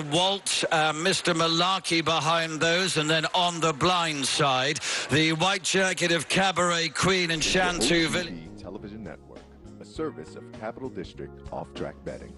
Walt, Mr. Malarkey behind those, and then on the blind side, the white jacket of Cabaret Queen and Shantou Village. OTB Television Network, a service of Capital District Off-Track Betting.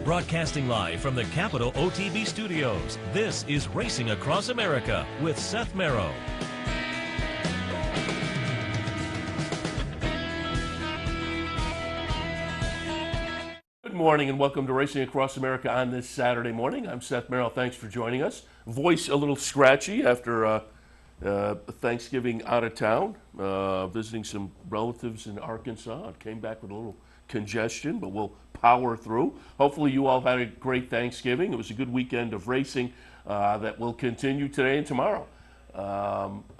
Broadcasting live from the Capital OTB studios, this is Racing Across America with Seth Merrow. Good morning and welcome to Racing Across America on this Saturday morning. I'm Seth Merrow. Thanks for joining us. Voice a little scratchy after Thanksgiving out of town, visiting some relatives in Arkansas. I came back with a little congestion, but we'll power through. Hopefully you all had a great Thanksgiving. It was a good weekend of racing that will continue today and tomorrow.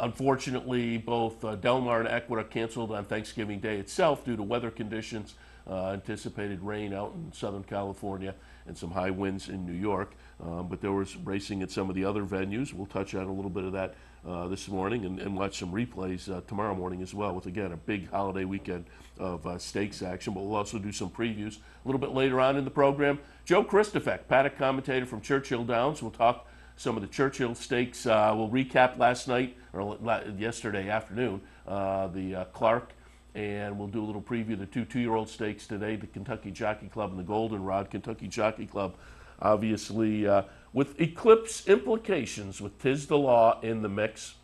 Unfortunately, both Del Mar and Aqueduct canceled on Thanksgiving Day itself due to weather conditions, anticipated rain out in Southern California and some high winds in New York. But there was racing at some of the other venues. We'll touch on a little bit of that this morning and watch some replays tomorrow morning as well, with, again, a big holiday weekend of stakes action. But we'll also do some previews a little bit later on in the program. Joe KRISTUFEK, paddock commentator from Churchill Downs. We'll talk some of the Churchill stakes. We'll recap last night, or yesterday afternoon, the Clark, and we'll do a little preview of the two-year-old stakes today, the Kentucky Jockey Club and the Goldenrod. Kentucky Jockey Club, obviously, with eclipse implications, with Tiz the Law in the mix.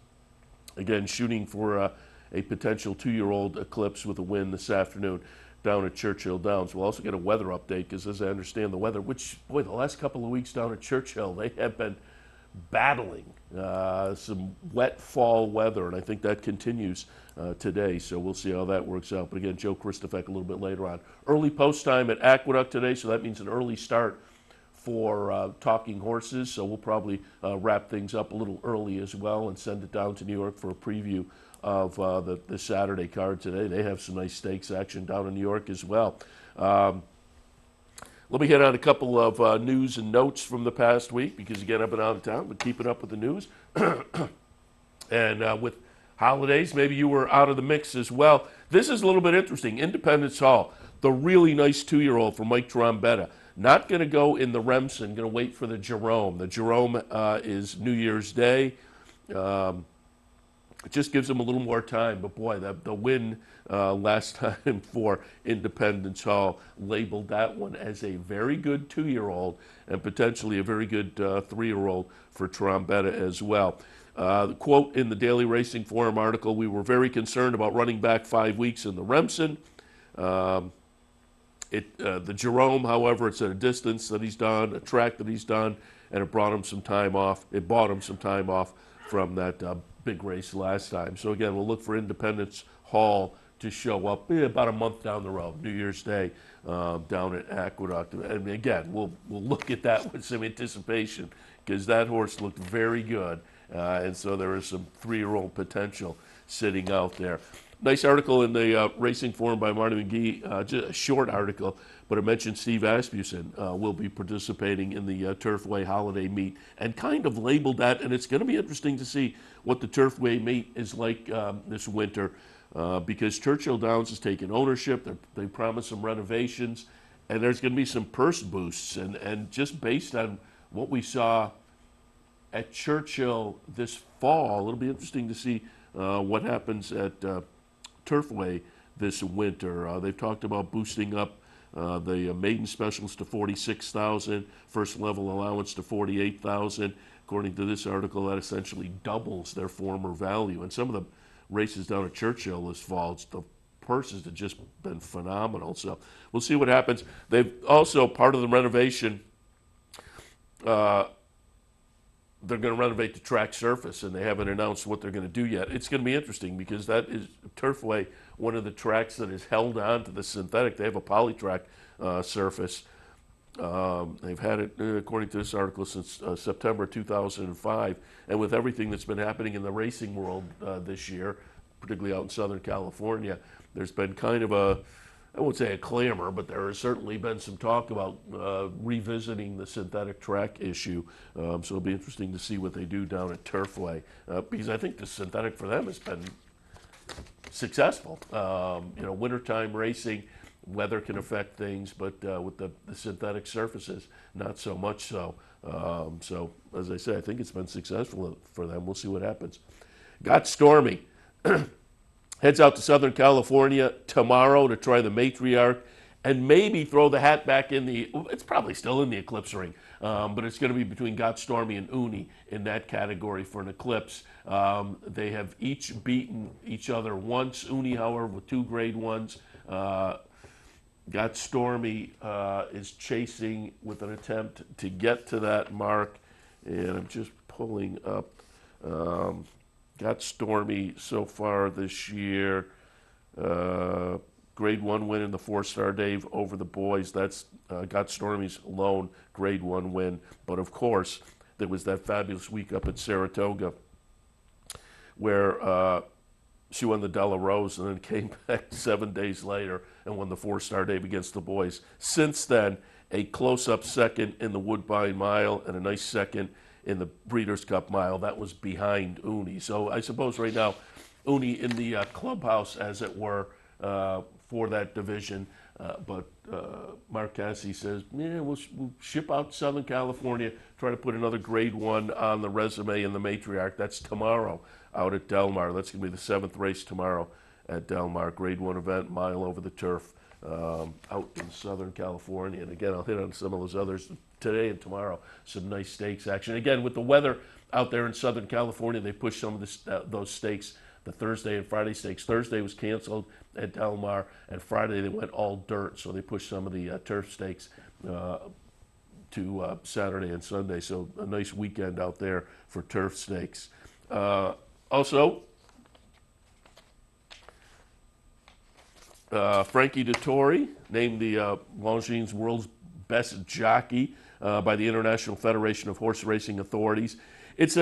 Again, shooting for a potential two-year-old eclipse with a win this afternoon down at Churchill Downs. We'll also get a weather update, because as I understand the weather, which, boy, the last couple of weeks down at Churchill, they have been battling some wet fall weather, and I think that continues today, so we'll see how that works out. But again, Joe KRISTUFEK a little bit later on. Early post time at Aqueduct today, so that means an early start for Talking Horses, so we'll probably wrap things up a little early as well and send it down to New York for a preview of the Saturday card today. They have some nice stakes action down in New York as well. Let me hit on a couple of news and notes from the past week, because, again, I've been out of town, but keeping up with the news. And with holidays, maybe you were out of the mix as well. This is a little bit interesting. Independence Hall, the really nice two-year-old for Mike Trombetta. Not going to go in the Remsen, going to wait for the Jerome. The Jerome is New Year's Day. It just gives them a little more time. But, boy, the win last time for Independence Hall labeled that one as a very good two-year-old and potentially a very good three-year-old for Trombetta as well. The quote in the Daily Racing Forum article: "We were very concerned about running back 5 weeks in the Remsen. The Jerome, however, it's at a distance that he's done, a track that he's done, and it brought him some time off. It bought him some time off from that big race last time." So again, we'll look for Independence Hall to show up about a month down the road, New Year's Day, down at Aqueduct. And again, we'll look at that with some anticipation, because that horse looked very good, and so there is some three-year-old potential sitting out there. Nice article in the Racing Forum by Marty McGee, just a short article, but it mentioned Steve Asmussen will be participating in the Turfway Holiday Meet, and kind of labeled that, and it's going to be interesting to see what the Turfway Meet is like this winter, because Churchill Downs has taken ownership. They promised some renovations, and there's going to be some purse boosts, and just based on what we saw at Churchill this fall, it'll be interesting to see what happens at Turfway this winter. They've talked about boosting up the maiden specials to $46,000, first level allowance to $48,000. According to this article, that essentially doubles their former value. And some of the races down at Churchill this fall, the horses have just been phenomenal. So we'll see what happens. They've also, part of the renovation, they're going to renovate the track surface, and they haven't announced what they're going to do yet. It's going to be interesting because that is Turfway, one of the tracks that is held on to the synthetic. They have a polytrack surface. They've had it, according to this article, since September 2005. And with everything that's been happening in the racing world this year, particularly out in Southern California, there's been kind of a, I won't say a clamor, but there has certainly been some talk about revisiting the synthetic track issue. So it'll be interesting to see what they do down at Turfway, because I think the synthetic for them has been successful. Wintertime racing, weather can affect things, but with the synthetic surfaces, not so much so. So, as I say, I think it's been successful for them. We'll see what happens. Got Stormy. Heads out to Southern California tomorrow to try the matriarch and maybe throw the hat back in the, it's probably still in the Eclipse ring, but it's going to be between Got Stormy and Uni in that category for an Eclipse. They have each beaten each other once. Uni, however, with 2 grade 1s. Got Stormy is chasing with an attempt to get to that mark, and I'm just pulling up. Got Stormy so far this year. Grade 1 win in the 4-star Dave over the boys. That's Got Stormy's lone grade 1 win. But of course, there was that fabulous week up at Saratoga where she won the Della Rose and then came back 7 days later and won the 4-star Dave against the boys. Since then, a close-up second in the Woodbine Mile and a nice second in the Breeders' Cup Mile. That was behind Uni. So I suppose right now, Uni in the clubhouse, as it were, for that division. But Mark Cassie says, yeah, we'll ship out to Southern California, try to put another grade 1 on the resume in the matriarch. That's tomorrow out at Del Mar. That's going to be the 7th race tomorrow at Del Mar. Grade 1 event, mile over the turf, out in Southern California. And again, I'll hit on some of those others today and tomorrow. Some nice stakes action. Again, with the weather out there in Southern California, they pushed some of those stakes, the Thursday and Friday stakes. Thursday was canceled at Del Mar, and Friday they went all dirt. So they pushed some of the turf stakes to Saturday and Sunday. So a nice weekend out there for turf stakes. Also, Frankie Dettori named the Longines World's Best Jockey by the International Federation of Horse Racing Authorities. It's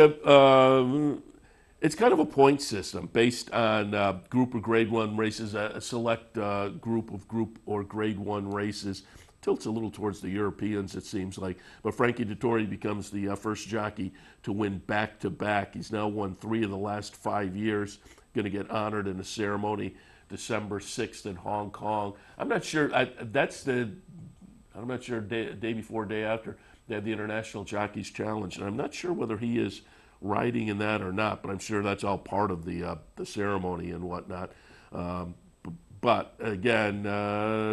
it's kind of a point system based on group or grade 1 races, a select group of group or grade 1 races. Tilts a little towards the Europeans, it seems like. But Frankie Dettori becomes the first jockey to win back-to-back. He's now won 3 of the last 5 years. Going to get honored in a ceremony December 6th in Hong Kong. I'm not sure. I'm not sure day before, day after, they have the International Jockeys Challenge. And I'm not sure whether he is riding in that or not, but I'm sure that's all part of the ceremony and whatnot. But again,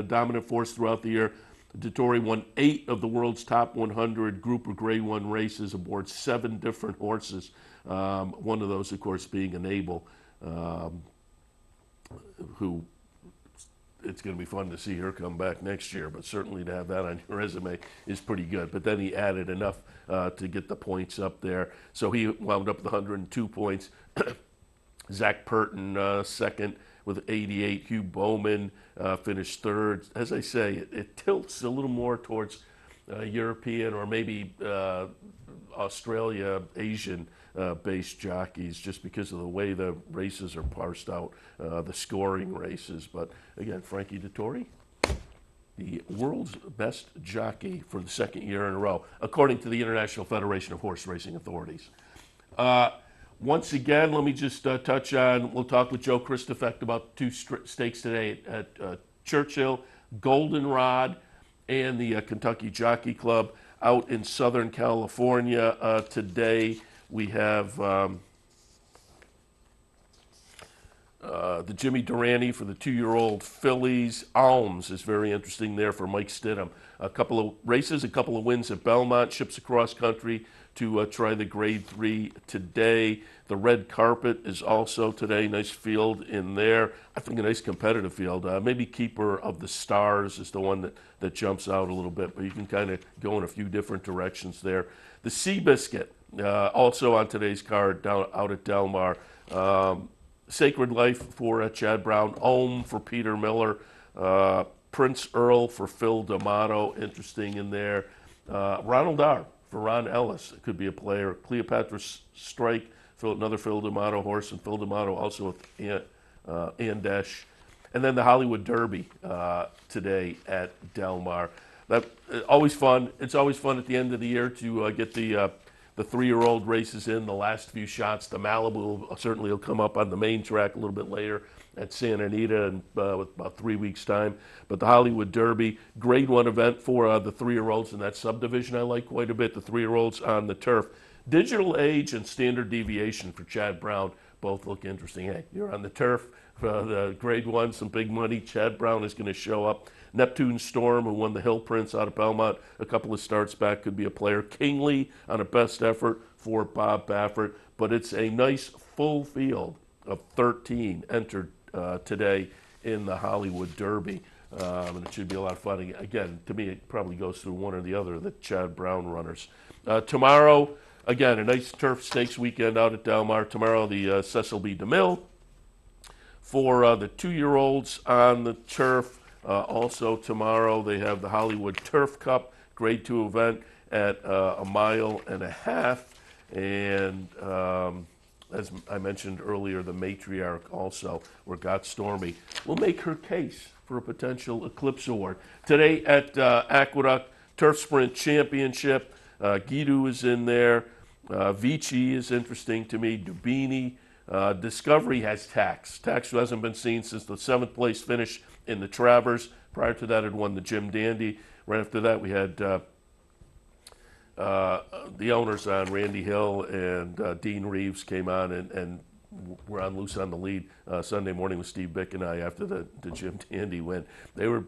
dominant force throughout the year. Dettori won 8 of the world's top 100 group or grade 1 races aboard 7 different horses. One of those, of course, being Enable, who it's going to be fun to see her come back next year, but certainly to have that on your resume is pretty good. But then he added enough to get the points up there. So he wound up with 102 points. Zach Purton second with 88. Hugh Bowman finished third. As I say, it tilts a little more towards European or maybe Australia, Asian based jockeys, just because of the way the races are parsed out, the scoring races. But again, Frankie Dettori, the world's best jockey for the 2nd year in a row, according to the International Federation of Horse Racing Authorities. Once again, let me just touch on, we'll talk with Joe KRISTUFEK about 2 stakes today at Churchill, Goldenrod, and the Kentucky Jockey Club out in Southern California. Today we have the Jimmy Durante for the 2-year-old fillies. Alms is very interesting there for Mike Stidham. A couple of races, a couple of wins at Belmont. Ships across country to try the Grade 3 today. The red carpet is also today. Nice field in there. I think a nice competitive field. Maybe Keeper of the Stars is the one that jumps out a little bit, but you can kind of go in a few different directions there. The Seabiscuit, also on today's card down out at Del Mar. Sacred Life for Chad Brown. Ohm for Peter Miller. Prince Earl for Phil D'Amato. Interesting in there. Ronald R. for Ron Ellis. It could be a player. Cleopatra Strike, another Phil D'Amato horse, and Phil D'Amato also with Andesh. And then the Hollywood Derby today at Del Mar. That always fun. It's always fun at the end of the year to get the 3-year-old races in, the last few shots. The Malibu certainly will come up on the main track a little bit later at Santa Anita in with about 3 weeks' time. But the Hollywood Derby, Grade 1 event for the 3-year-olds in that subdivision I like quite a bit. The 3-year-olds on the turf. Digital Age and Standard Deviation for Chad Brown both look interesting. Hey, you're on the turf. The Grade 1, some big money. Chad Brown is going to show up. Neptune Storm, who won the Hill Prince out of Belmont a couple of starts back, could be a player. Kingly on a best effort for Bob Baffert. But it's a nice full field of 13 entered today in the Hollywood Derby. And it should be a lot of fun. Again, to me, it probably goes through one or the other of the Chad Brown runners. Tomorrow, again, a nice turf stakes weekend out at Del Mar. Tomorrow, the Cecil B. DeMille for the 2-year-olds on the turf. Also tomorrow, they have the Hollywood Turf Cup, Grade 2 event at 1.5 miles. And as I mentioned earlier, the Matriarch also, where Got Stormy will make her case for a potential Eclipse Award. Today at Aqueduct, Turf Sprint Championship. Guido is in there. Vici is interesting to me. Dubini. Discovery has Tax. Tax, who hasn't been seen since the 7th place finish in the Travers. Prior to that, had won the Jim Dandy. Right after that, we had the owners on, Randy Hill and Dean Reeves came on and were on loose on the lead Sunday morning with Steve Bick and I after the Jim Dandy win. They were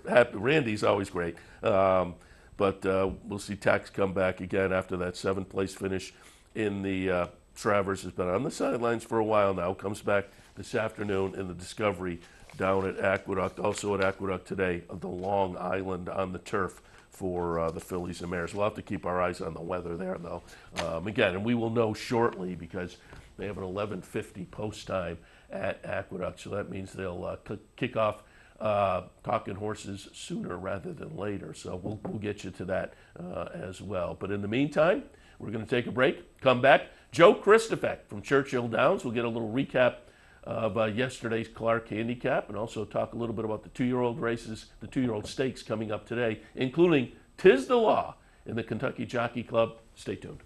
happy. Randy's always great. But we'll see Tax come back again after that 7th place finish in the Travers. Has been on the sidelines for a while now. Comes back this afternoon in the Discovery down at Aqueduct. Also at Aqueduct today, the Long Island on the turf for the Fillies and Mares. We'll have to keep our eyes on the weather there, though. Again, and we will know shortly because they have an 11:50 post time at Aqueduct, so that means they'll kick off Talking Horses sooner rather than later. So we'll get you to that as well. But in the meantime, we're going to take a break, come back. Joe KRISTUFEK from Churchill Downs. We'll get a little recap of yesterday's Clark Handicap and also talk a little bit about the 2-year-old races, the 2-year-old stakes coming up today, including Tis the Law in the Kentucky Jockey Club. Stay tuned.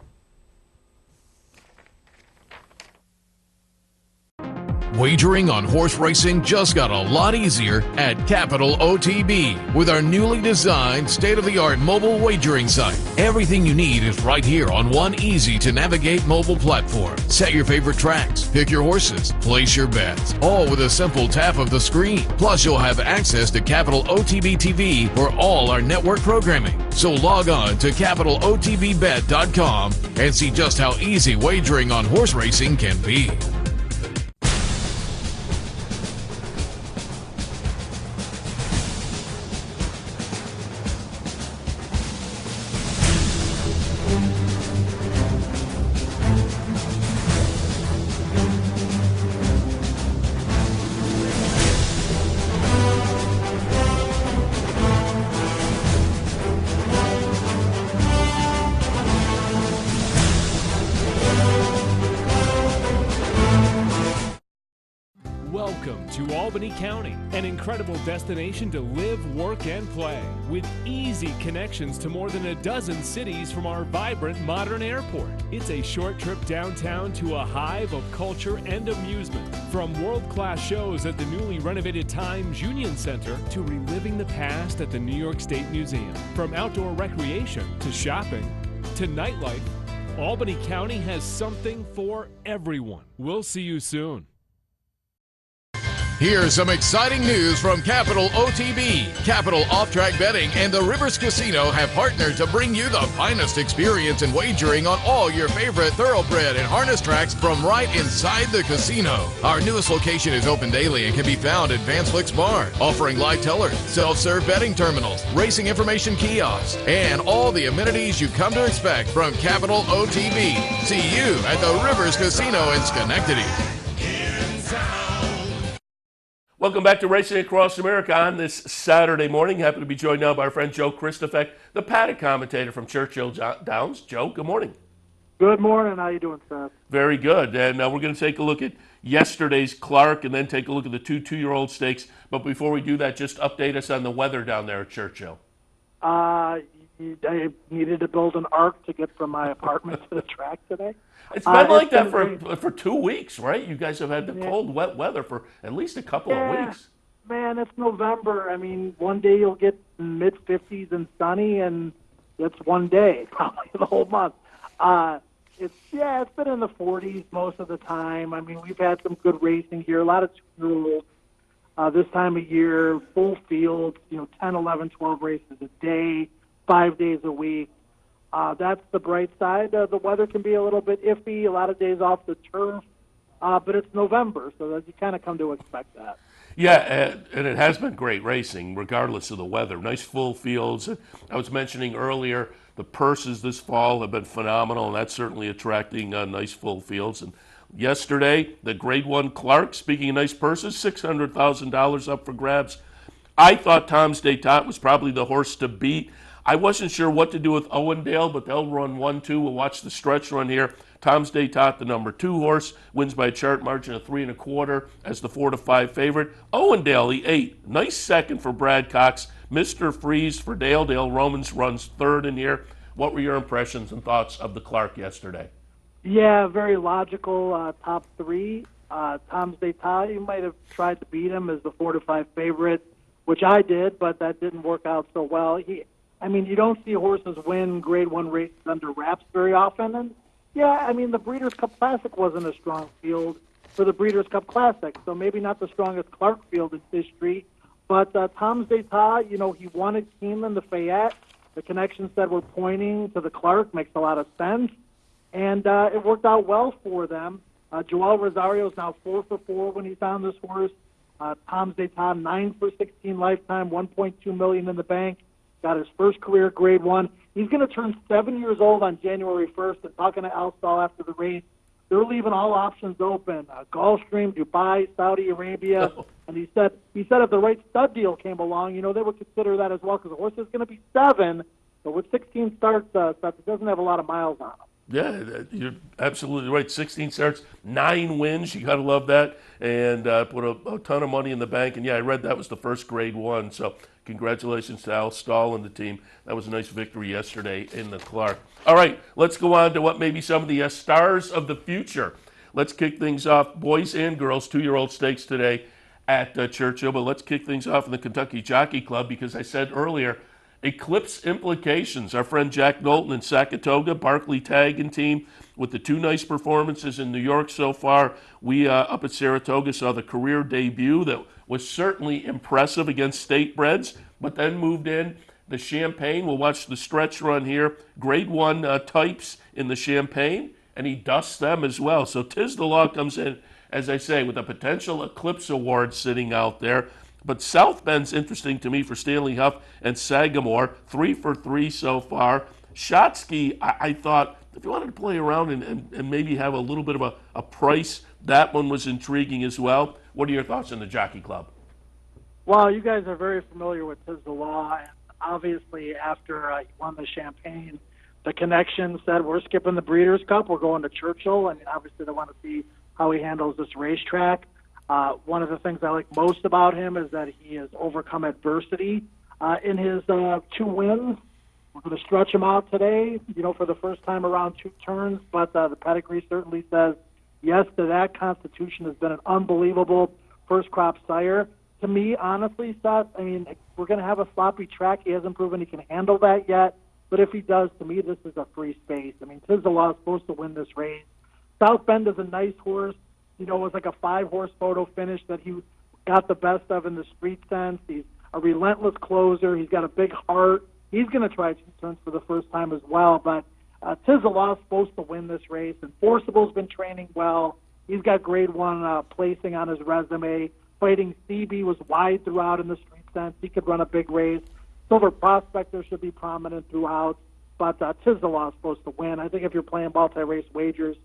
Wagering on horse racing just got a lot easier at Capital OTB with our newly designed state-of-the-art mobile wagering site. Everything you need is right here on one easy-to-navigate mobile platform. Set your favorite tracks, pick your horses, place your bets, all with a simple tap of the screen. Plus, you'll have access to Capital OTB TV for all our network programming. So log on to CapitalOTBBet.com and see just how easy wagering on horse racing can be. Welcome to Albany County, an incredible destination to live, work, and play, with easy connections to more than a dozen cities from our vibrant modern airport. It's a short trip downtown to a hive of culture and amusement, from world-class shows at the newly renovated Times Union Center to reliving the past at the New York State Museum. From outdoor recreation to shopping to nightlife, Albany County has something for everyone. We'll see you soon. Here's some exciting news from Capital OTB. Capital Off-Track Betting and the Rivers Casino have partnered to bring you the finest experience in wagering on all your favorite thoroughbred and harness tracks from right inside the casino. Our newest location is open daily and can be found at Van Flick's Barn, offering live tellers, self-serve betting terminals, racing information kiosks, and all the amenities you come to expect from Capital OTB. See you at the Rivers Casino in Schenectady. Welcome back to Racing Across America on this Saturday morning. Happy to be joined now by our friend Joe KRISTUFEK, the paddock commentator from Churchill Downs. Joe, good morning. Good morning. How you doing, Seth? Very good. And we're going to take a look at yesterday's Clark and then take a look at the two-year-old stakes. But before we do that, just update us on the weather down there at Churchill. I needed to build an ark to get from my apartment to the track today. It's been like that for 2 weeks, right? You guys have had the cold, wet weather for at least a couple of weeks. Man, it's November. I mean, one day you'll get mid-50s and sunny, and it's one day, probably the whole month. It's been in the 40s most of the time. I mean, we've had some good racing here, a lot of two-year-olds this time of year, full field, 10, 11, 12 races a day, 5 days a week. That's the bright side. The weather can be a little bit iffy, a lot of days off the turf, but it's November, so you kind of come to expect that. Yeah, and it has been great racing, regardless of the weather. Nice full fields. I was mentioning earlier, the purses this fall have been phenomenal, and that's certainly attracting nice full fields. And yesterday, the Grade 1 Clark, speaking of nice purses, $600,000 up for grabs. I thought Tom's D'Etat was probably the horse to beat. I wasn't sure what to do with Owendale, but they'll run 1-2. We'll watch the stretch run here. Tom's D'Etat, the number 2 horse, wins by a chart margin of 3 1/4 as the 4-5 favorite. Owendale, the 8. Nice second for Brad Cox. Mr. Freeze for Dale. Dale Romans runs third in here. What were your impressions and thoughts of the Clark yesterday? Yeah, very logical top 3. Tom's D'Etat, you might have tried to beat him as the 4-5 favorite, which I did, but that didn't work out so well. You don't see horses win Grade 1 races under wraps very often. And, the Breeders' Cup Classic wasn't a strong field for the Breeders' Cup Classic, so maybe not the strongest Clark field in history. But Tom's D'Etat, he wanted Keeneland, the Fayette. The connection said we're pointing to the Clark, makes a lot of sense. And it worked out well for them. Joel Rosario's now 4 for 4 when he's on this horse. Tom's D'Etat, 9 for 16 lifetime, $1.2 million in the bank. Got his first career Grade 1. He's going to turn 7 years old on January 1st. And talking to Al Stahl after the race, they're leaving all options open. Gulfstream, Dubai, Saudi Arabia. And he said if the right stud deal came along, they would consider that as well because the horse is going to be 7. But with 16 starts, it doesn't have a lot of miles on him. Yeah, you're absolutely right. 16 starts, 9 wins. You got to love that. And put a ton of money in the bank. And, I read that was the first Grade 1. So congratulations to Al Stahl and the team. That was a nice victory yesterday in the Clark. All right, let's go on to what may be some of the stars of the future. Let's kick things off. Boys and girls, 2-year-old stakes today at Churchill. But let's kick things off in the Kentucky Jockey Club because I said earlier, Eclipse Implications. Our friend Jack Knowlton in Saratoga, Barkley Tag and team with the 2 nice performances in New York so far. We up at Saratoga saw the career debut that was certainly impressive against state breds, but then moved in the Champagne. We'll watch the stretch run here. Grade 1 types in the Champagne, and he dusts them as well. So Tiz the Law comes in, as I say, with a potential Eclipse Award sitting out there. But South Bend's interesting to me for Stanley Huff and Sagamore, 3 for 3 so far. Shotsky, I thought, if you wanted to play around and maybe have a little bit of a price, that one was intriguing as well. What are your thoughts on the Jockey Club? Well, you guys are very familiar with Tiz the Law, and obviously after he won the Champagne, the connection said, we're skipping the Breeders' Cup, we're going to Churchill, and obviously they want to see how he handles this racetrack. One of the things I like most about him is that he has overcome adversity in his 2 wins. We're going to stretch him out today, for the first time around 2 turns, but the pedigree certainly says yes to that. Constitution has been an unbelievable first-crop sire. To me, honestly, Seth, we're going to have a sloppy track. He hasn't proven he can handle that yet, but if he does, to me, this is a free space. Tiz the Law is supposed to win this race. South Bend is a nice horse. It was like a 5-horse photo finish that he got the best of in the street sense. He's a relentless closer. He's got a big heart. He's going to try 2 turns for the first time as well. But Tizelaw is supposed to win this race. Enforcible's been training well. He's got grade 1 placing on his resume. Fighting CB was wide throughout in the street sense. He could run a big race. Silver Prospector should be prominent throughout. But Tizelaw is supposed to win. I think if you're playing multi-race wagers,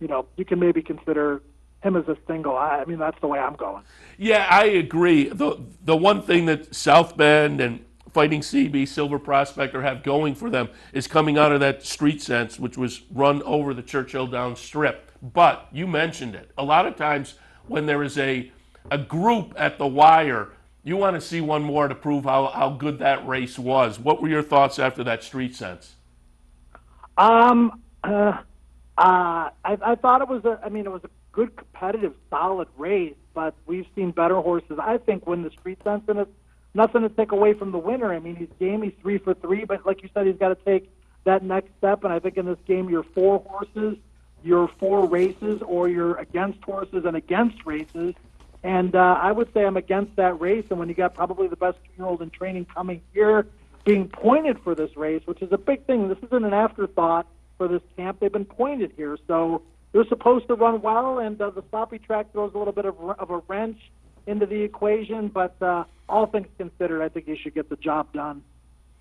you can maybe consider him as a single. I mean, that's the way I'm going. Yeah, I agree. The one thing that South Bend and Fighting CB, Silver Prospector have going for them is coming out of that street sense, which was run over the Churchill down strip. But you mentioned it. A lot of times when there is a group at the wire, you want to see one more to prove how good that race was. What were your thoughts after that street sense? I thought it was a good, competitive, solid race, but we've seen better horses, I think, win the street sense, and it's nothing to take away from the winner. I mean, he's game, he's 3 for 3, but like you said, he's got to take that next step, and I think in this game, you're 4 horses, you're 4 races, or you're against horses and against races, and I would say I'm against that race, and when you got probably the best 2-year-old in training coming here, being pointed for this race, which is a big thing. This isn't an afterthought for this camp. They've been pointed here, so they're supposed to run well, and the sloppy track throws a little bit of a wrench into the equation, but all things considered, I think you should get the job done.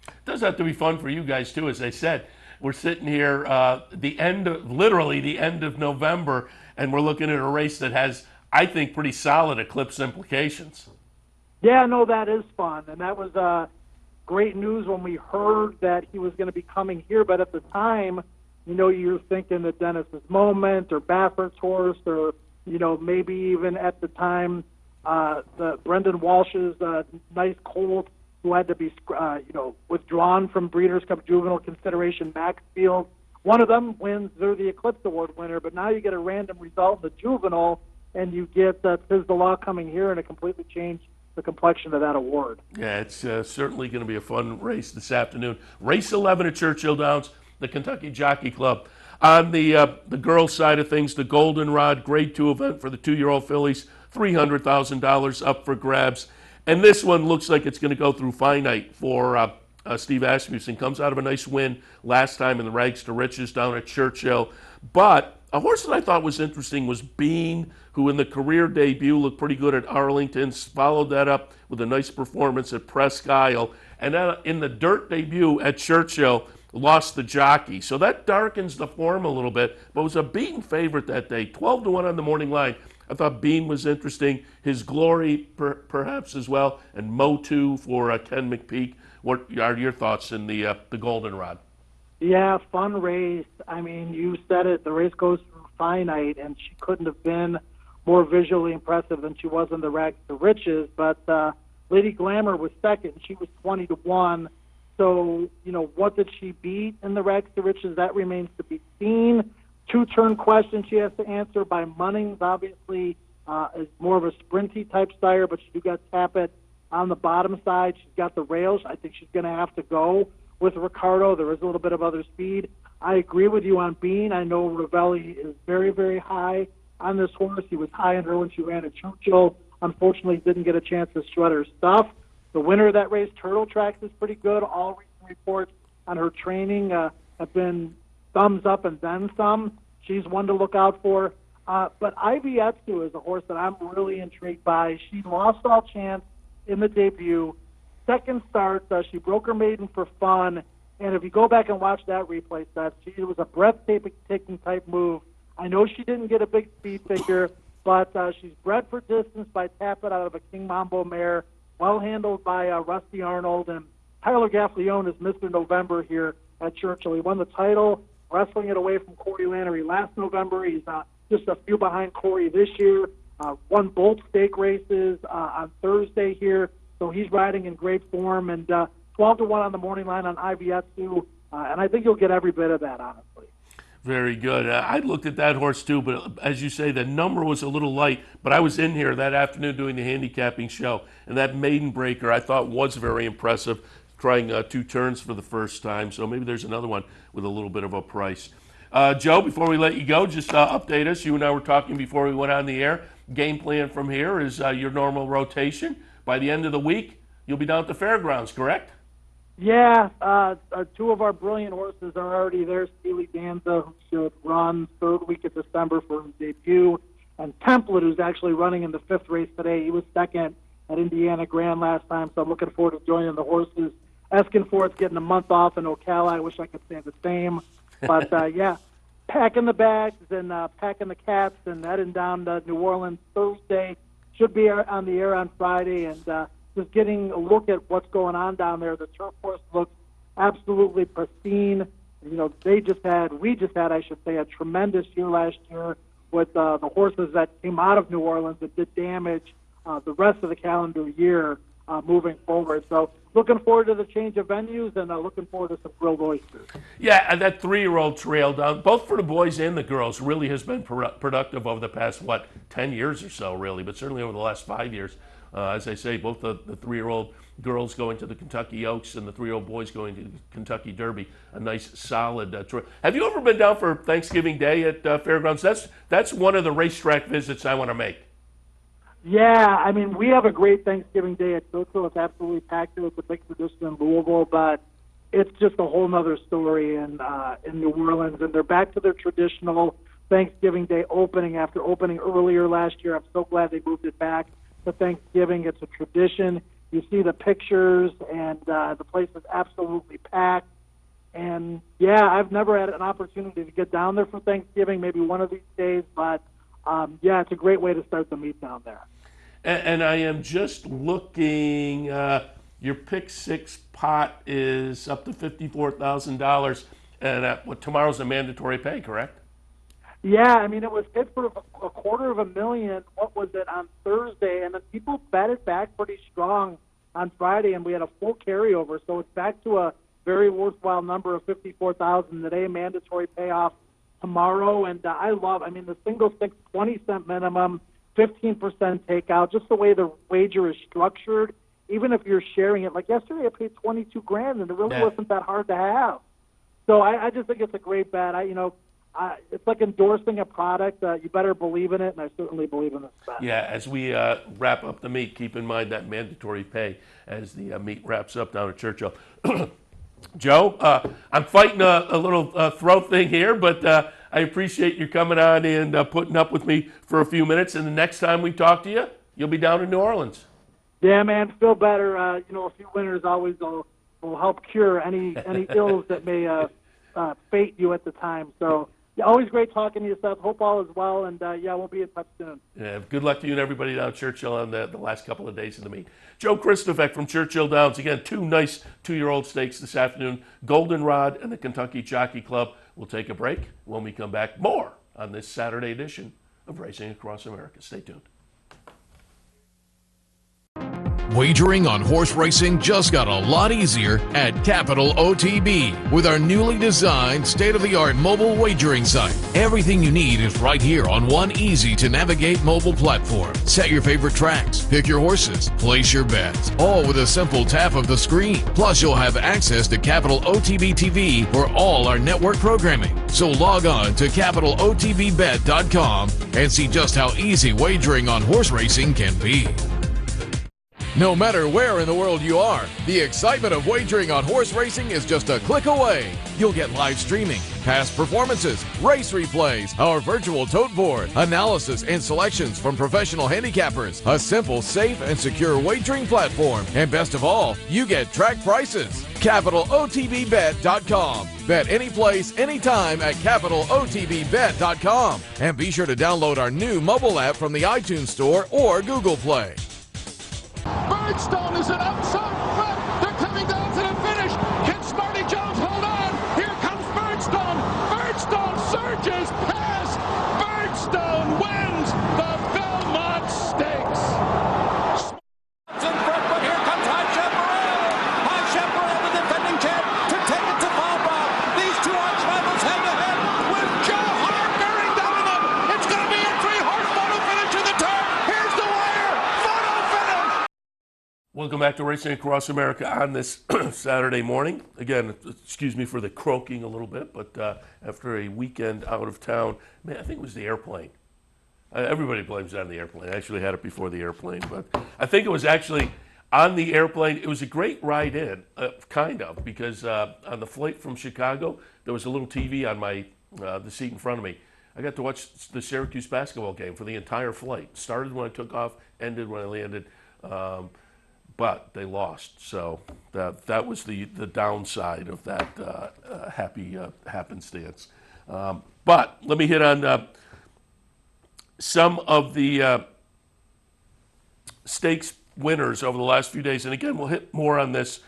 It does have to be fun for you guys, too. As I said, we're sitting here literally the end of November, and we're looking at a race that has, I think, pretty solid eclipse implications. Yeah, no, that is fun, and that was great news when we heard that he was going to be coming here, but at the time, you're thinking that Dennis's Moment or Baffert's horse or, maybe even at the time the Brendan Walsh's nice colt who had to be, withdrawn from Breeders' Cup Juvenile consideration, Maxfield. One of them wins. They're the Eclipse Award winner, but now you get a random result in the Juvenile, and you get Tizelaw coming here, and it completely changed the complexion of that award. Yeah, it's certainly going to be a fun race this afternoon. Race 11 at Churchill Downs, the Kentucky Jockey Club. On the girls' side of things, the Goldenrod Grade 2 event for the 2-year-old fillies, $300,000 up for grabs. And this one looks like it's going to go through finite for Steve Asmussen. Comes out of a nice win last time in the Rags to Riches down at Churchill. But a horse that I thought was interesting was Bean, who in the career debut looked pretty good at Arlington, followed that up with a nice performance at Presque Isle, and then in the dirt debut at Churchill, lost the jockey. So that darkens the form a little bit, but was a beaten favorite that day, 12-1 on the morning line. I thought Bean was interesting. His Glory perhaps as well, and Motu for Ken McPeak. What are your thoughts in the Goldenrod? Yeah, fun race. I mean, you said it. The race goes through finite, and she couldn't have been more visually impressive than she was in the Rags to Riches. But Lady Glamour was second. She was 20-1. So, what did she beat in the Rags to Riches? That remains to be seen. 2-turn question she has to answer by Munnings, obviously, is more of a sprinty type sire, but she got Tappet on the bottom side. She's got the rails. I think she's going to have to go with Ricardo. There is a little bit of other speed. I agree with you on Bean. I know Ravelli is very, very high on this horse. He was high on her when she ran at Churchill. Unfortunately, didn't get a chance to shred her stuff. The winner of that race, Turtle Tracks, is pretty good. All recent reports on her training have been thumbs up and then some. She's one to look out for. But Ivy Etsu is a horse that I'm really intrigued by. She lost all chance in the debut. Second start, she broke her maiden for fun. And if you go back and watch that replay set, it was a breathtaking type move. I know she didn't get a big speed figure, but she's bred for distance by Tappet out of a King Mambo mare, well handled by Rusty Arnold. And Tyler Gaffleone is Mr. November here at Churchill. He won the title, wrestling it away from Corey Lannery last November. He's just a few behind Corey this year. Won both stake races on Thursday here. So he's riding in great form, and 12-1 on the morning line on IVS2, and I think you'll get every bit of that, honestly. Very good. I looked at that horse too, but as you say, the number was a little light. But I was in here that afternoon doing the handicapping show, and that maiden breaker I thought was very impressive, trying 2 turns for the first time. So maybe there's another one with a little bit of a price. Joe, before we let you go, just update us. You and I were talking before we went on the air. game plan from here is your normal rotation. By the end of the week, you'll be down at the fairgrounds, correct? Yeah, two of our brilliant horses are already there. Steely Danza, who should run third week of December for his debut, and Template, who's actually running in the 5th race today. He was second at Indiana Grand last time, so I'm looking forward to joining the horses. Eskinforth's getting a month off in Ocala. I wish I could say the same. But, yeah, packing the bags and packing the cats and heading down to New Orleans Thursday. Should be on the air on Friday, and just getting a look at what's going on down there. The turf course looks absolutely pristine. You know, we just had, I should say, a tremendous year last year with the horses that came out of New Orleans that did damage the rest of the calendar year moving forward. So looking forward to the change of venues and looking forward to some grilled oysters. Yeah, and that 3-year-old trail down, both for the boys and the girls, really has been productive over the past, 10 years or so, really, but certainly over the last 5 years. As I say, both the 3-year-old girls going to the Kentucky Oaks and the 3-year-old boys going to the Kentucky Derby. A nice, solid trail. Have you ever been down for Thanksgiving Day at Fairgrounds? That's one of the racetrack visits I want to make. Yeah, I mean, we have a great Thanksgiving Day at Churchill. It's absolutely packed. It's a big tradition in Louisville, but it's just a whole other story in New Orleans. And they're back to their traditional Thanksgiving Day opening after opening earlier last year. I'm so glad they moved it back to Thanksgiving. It's a tradition. You see the pictures, and the place is absolutely packed. And, yeah, I've never had an opportunity to get down there for Thanksgiving, maybe one of these days, but yeah, it's a great way to start the meet down there. And I am just looking, your pick six pot is up to $54,000, and tomorrow's a mandatory pay, correct? Yeah, I mean, it was hit for $250,000, what was it, on Thursday, and then people bet it back pretty strong on Friday, and we had a full carryover, so it's back to a very worthwhile number of $54,000 today, mandatory payoff tomorrow. And the single six 20-cent minimum, 15% takeout, just the way the wager is structured. Even if you're sharing it, like yesterday I paid $22,000 and it really wasn't that hard to have. So I just think it's a great bet. It's like endorsing a product. You better believe in it, and I certainly believe in this bet. Yeah, as we wrap up the meet, keep in mind that mandatory pay as the meet wraps up down at Churchill. Joe, I'm fighting a little throat thing here, but I appreciate you coming on and putting up with me for a few minutes. And the next time we talk to you, you'll be down in New Orleans. Yeah, man, feel better. A few winners always will help cure any ills that may fate you at the time. So, yeah, always great talking to you, Seth. Hope all is well, and we'll be in touch soon. Yeah, good luck to you and everybody down at Churchill on the last couple of days of the meet. Joe KRISTUFEK from Churchill Downs. Again, 2 nice 2-year-old stakes this afternoon. Goldenrod and the Kentucky Jockey Club. We'll take a break. When we come back, more on this Saturday edition of Racing Across America. Stay tuned. Wagering on horse racing just got a lot easier at Capital OTB with our newly designed state-of-the-art mobile wagering site. Everything you need is right here on one easy-to-navigate mobile platform. Set your favorite tracks, pick your horses, place your bets, all with a simple tap of the screen. Plus, you'll have access to Capital OTB TV for all our network programming. So log on to CapitalOTBBet.com and see just how easy wagering on horse racing can be. No matter where in the world you are, the excitement of wagering on horse racing is just a click away. You'll get live streaming, past performances, race replays, our virtual tote board, analysis and selections from professional handicappers, a simple, safe, and secure wagering platform, and best of all, you get track prices. CapitalOTBBet.com. Bet any place, anytime at CapitalOTBBet.com. And be sure to download our new mobile app from the iTunes Store or Google Play. Birdstone is an outside front. They're coming down to the finish. Can Smarty Jones hold on? Here comes Birdstone. Birdstone surges past. Birdstone wins the Belmont Stakes. In front, but here comes High Chaparral. High Chaparral, the defending champ, to take it to Falba. These two arch rivals head to head with Joe Hart bearing down on them. It's going to be a 3-horse photo finish in the turn. Here's the wire. Photo finish. Welcome back to Racing Across America on this Saturday morning. Again, excuse me for the croaking a little bit, but after a weekend out of town, man, I think it was the airplane. Everybody blames it on the airplane. I actually had it before the airplane, but I think it was actually on the airplane. It was a great ride in, kind of, because on the flight from Chicago, there was a little TV on my the seat in front of me. I got to watch the Syracuse basketball game for the entire flight. Started when I took off, ended when I landed, but they lost. So that was the downside of that happy happenstance. But let me hit on some of the stakes winners over the last few days. And again, we'll hit more on this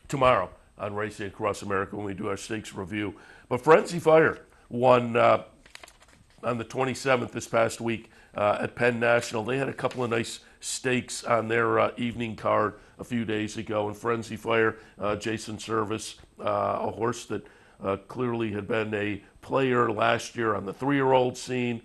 tomorrow on Racing Across America when we do our stakes review. But Frenzy Fire won on the 27th this past week at Penn National. They had a couple of nice stakes on their evening card a few days ago. And Frenzy Fire, Jason Service, a horse that clearly had been a player last year on the 3-year-old scene.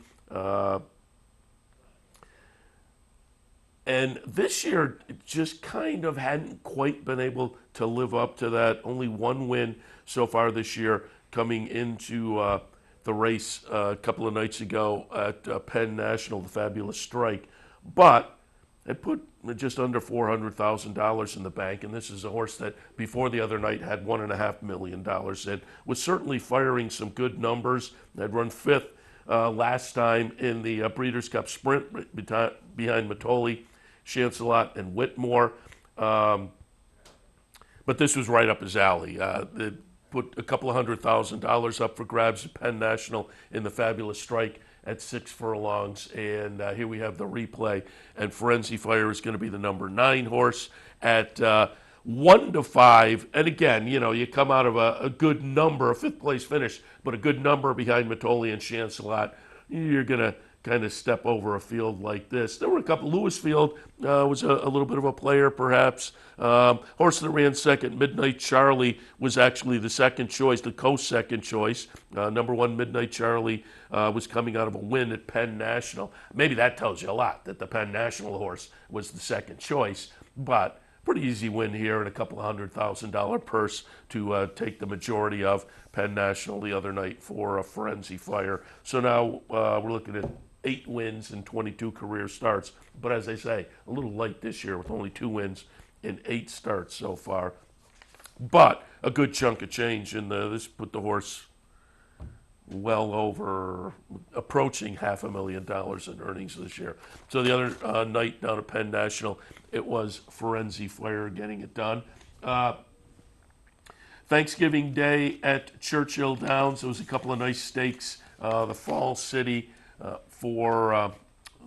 And this year, it just kind of hadn't quite been able to live up to that. Only one win so far this year, coming into the race a couple of nights ago at Penn National, the Fabulous Strike. But it put just under $400,000 in the bank, and this is a horse that before the other night had $1.5 million in. Was certainly firing some good numbers. Had run 5th last time in the Breeders' Cup Sprint behind Matoli, Chancelot, and Whitmore. But this was right up his alley. It put a couple of $100,000 up for grabs at Penn National in the Fabulous Strike at 6 furlongs. And here we have the replay. And Frenzy Fire is going to be the number 9 horse at 1 to 5. And again, you know, you come out of a good number, a 5th place finish, but a good number behind Matoli and Chancelot. You're going to kind of step over a field like this. There were a couple. Lewisfield was a little bit of a player, perhaps. Horse that ran second, Midnight Charlie, was actually the second choice, the co-second choice. Number 1, Midnight Charlie, was coming out of a win at Penn National. Maybe that tells you a lot, that the Penn National horse was the second choice. But pretty easy win here and a couple of $100,000 purse to take the majority of Penn National the other night for a Frenzy Fire. So now we're looking at 8 wins and 22 career starts. But as I say, a little light this year with only 2 wins in 8 starts so far. But a good chunk of change in this put the horse well over, approaching $500,000 in earnings this year. So the other night down at Penn National, it was Frenzy Fire getting it done. Thanksgiving Day at Churchill Downs, there was a couple of nice stakes. The Fall City for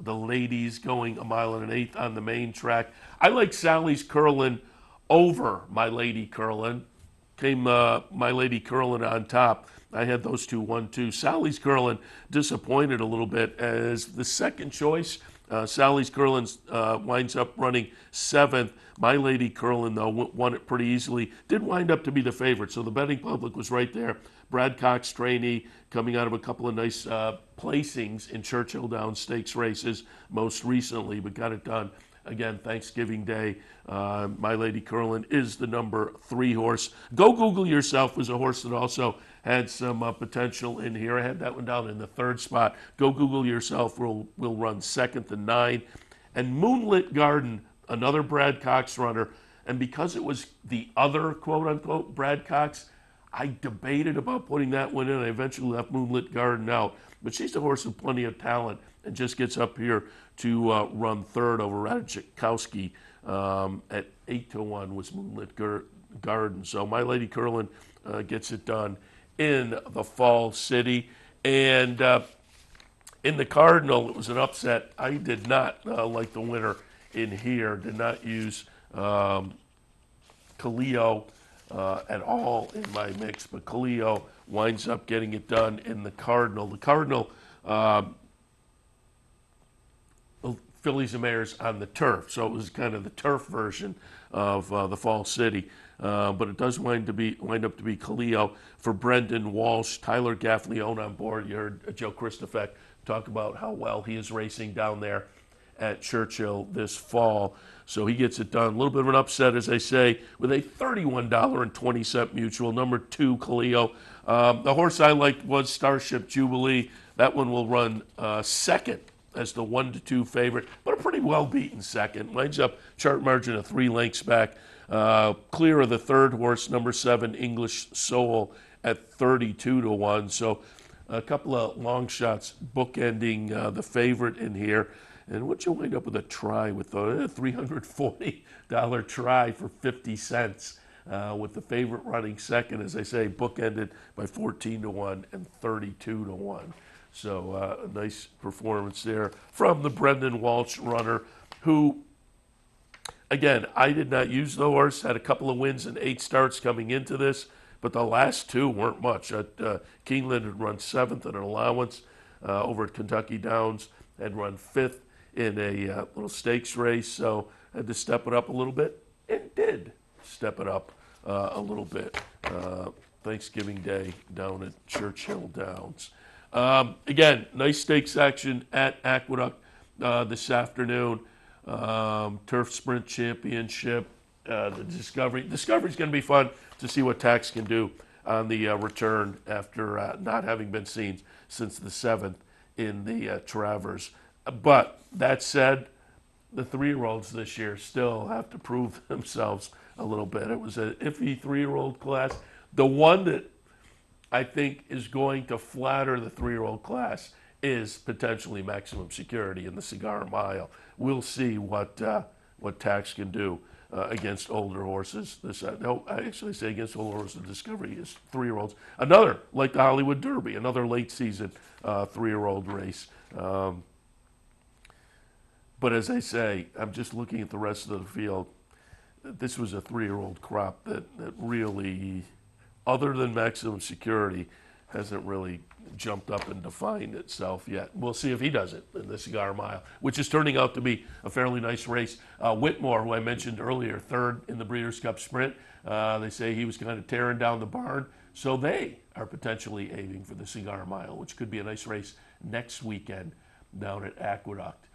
the ladies going 1 1/8 on the main track. I like Sally's Curlin over My Lady Curlin. Came My Lady Curlin on top. I had those two 1-2. Sally's Curlin disappointed a little bit as the second choice. Sally's Curlin winds up running 7th. My Lady Curlin, though, won it pretty easily. Did wind up to be the favorite, so the betting public was right there. Brad Cox trainee coming out of a couple of nice placings in Churchill Downs Stakes races most recently, but got it done. Again, Thanksgiving Day, My Lady Curlin is the number 3 horse. Go Google Yourself was a horse that also had some potential in here. I had that one down in the 3rd spot. Go Google Yourself will run 2nd to 9. And Moonlit Garden, another Brad Cox runner. And because it was the other quote-unquote Brad Cox, I debated about putting that one in. I eventually left Moonlit Garden out. But she's a horse with plenty of talent and just gets up here to run 3rd over Ratajkowski at 8 to 1 was Moonlit Garden. So My Lady Curlin gets it done in the Fall City. And in the Cardinal, it was an upset. I did not like the winner in here. Did not use Kaleo at all in my mix, but Kaleo winds up getting it done in the Cardinal. The Cardinal, fillies and mares on the turf, so it was kind of the turf version of the Fall City. But it does wind up to be Kaleo for Brendan Walsh, Tyler Gaffleone on board. You heard Joe KRISTUFEK talk about how well he is racing down there at Churchill this fall. So he gets it done. A little bit of an upset, as I say, with a $31.20 mutual, number 2, Kaleo. The horse I liked was Starship Jubilee. That one will run second as the 1-2 favorite, but a pretty well-beaten second. Lines up chart margin of 3 lengths back. Clear of the third horse, number 7, English Soul, at 32-1. So a couple of long shots bookending the favorite in here. And what you wind up with a try with the $340 try for 50 cents. With the favorite running second, as I say, bookended by 14-1 and 32-1. So a nice performance there from the Brendan Walsh runner, who, again, I did not use the horse, had a couple of wins and 8 starts coming into this, but the last 2 weren't much. Keeneland had run 7th at an allowance over at Kentucky Downs, had run 5th in a little stakes race, so had to step it up a little bit, and did step it up a little bit. Thanksgiving Day down at Churchill Downs. Again, nice stakes action at Aqueduct this afternoon. Turf Sprint Championship, the Discovery. Discovery's going to be fun to see what Tax can do on the return after not having been seen since the 7th in the Travers. But that said, the 3-year-olds this year still have to prove themselves a little bit. It was an iffy 3-year-old class. The one that I think is going to flatter the 3-year-old class is potentially Maximum Security in the Cigar Mile. We'll see what Tax can do against older horses. No, I actually say against older horses. Discovery is 3-year-olds. Another, like the Hollywood Derby, another late season 3-year-old race. But as I say, I'm just looking at the rest of the field. This was a 3-year-old crop that really, other than Maximum Security, hasn't really jumped up and defined itself yet. We'll see if he does it in the Cigar Mile, which is turning out to be a fairly nice race. Whitmore, who I mentioned earlier, 3rd in the Breeders' Cup Sprint. They say he was kind of tearing down the barn. So they are potentially aiming for the Cigar Mile, which could be a nice race next weekend down at Aqueduct.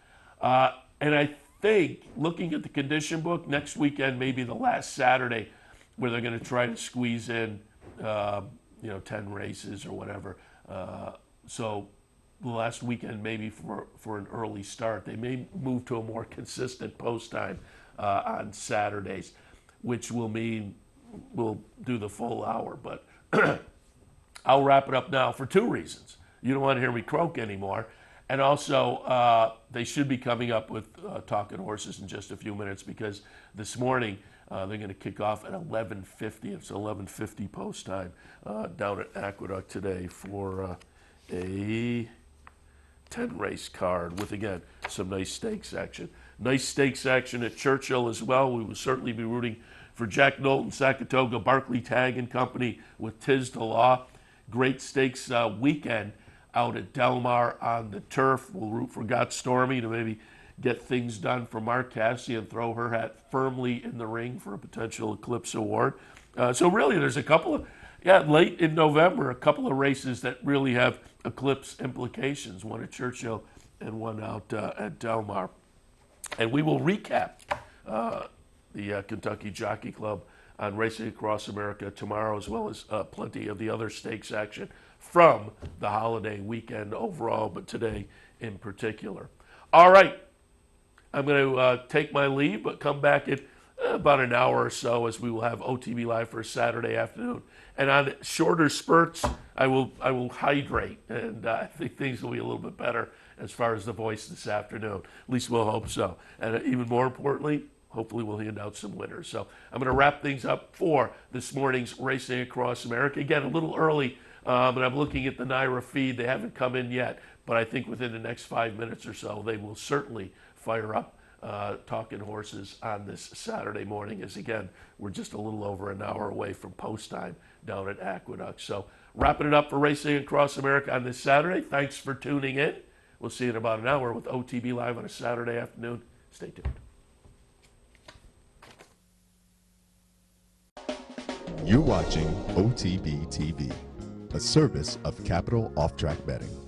And I think, looking at the condition book, next weekend may be the last Saturday where they're going to try to squeeze in 10 races or whatever. So the last weekend maybe for an early start. They may move to a more consistent post time on Saturdays, which will mean we'll do the full hour. But I'll wrap it up now for 2 reasons. You don't want to hear me croak anymore. And also, they should be coming up with Talking Horses in just a few minutes, because this morning they're going to kick off at 11:50. It's 11:50 post time down at Aqueduct today for a 10-race card with, again, some nice stakes action. Nice stakes action at Churchill as well. We will certainly be rooting for Jack Knowlton, Sakatoga, Barclay Tag and Company with Tiz the Law. Great stakes weekend out at Del Mar on the turf. We'll root for Got Stormy to maybe get things done for Mark Cassidy and throw her hat firmly in the ring for a potential Eclipse Award. So really, there's a couple of, late in November, a couple of races that really have Eclipse implications, one at Churchill and one out at Del Mar. And we will recap the Kentucky Jockey Club on Racing Across America tomorrow, as well as plenty of the other stakes action from the holiday weekend overall, but today in particular. All right, I'm going to take my leave, but come back in about an hour or so, as we will have OTB Live for Saturday afternoon. And on shorter spurts, I will hydrate, and I think things will be a little bit better as far as the voice this afternoon. At least we'll hope so. And even more importantly, hopefully we'll hand out some winners. So I'm going to wrap things up for this morning's Racing Across America. Again, a little early, but I'm looking at the NYRA feed. They haven't come in yet, but I think within the next 5 minutes or so, they will certainly fire up Talking Horses on this Saturday morning, as again, we're just a little over an hour away from post time down at Aqueduct. So wrapping it up for Racing Across America on this Saturday. Thanks for tuning in. We'll see you in about an hour with OTB Live on a Saturday afternoon. Stay tuned. You're watching OTB TV, a service of Capital Off-Track Betting.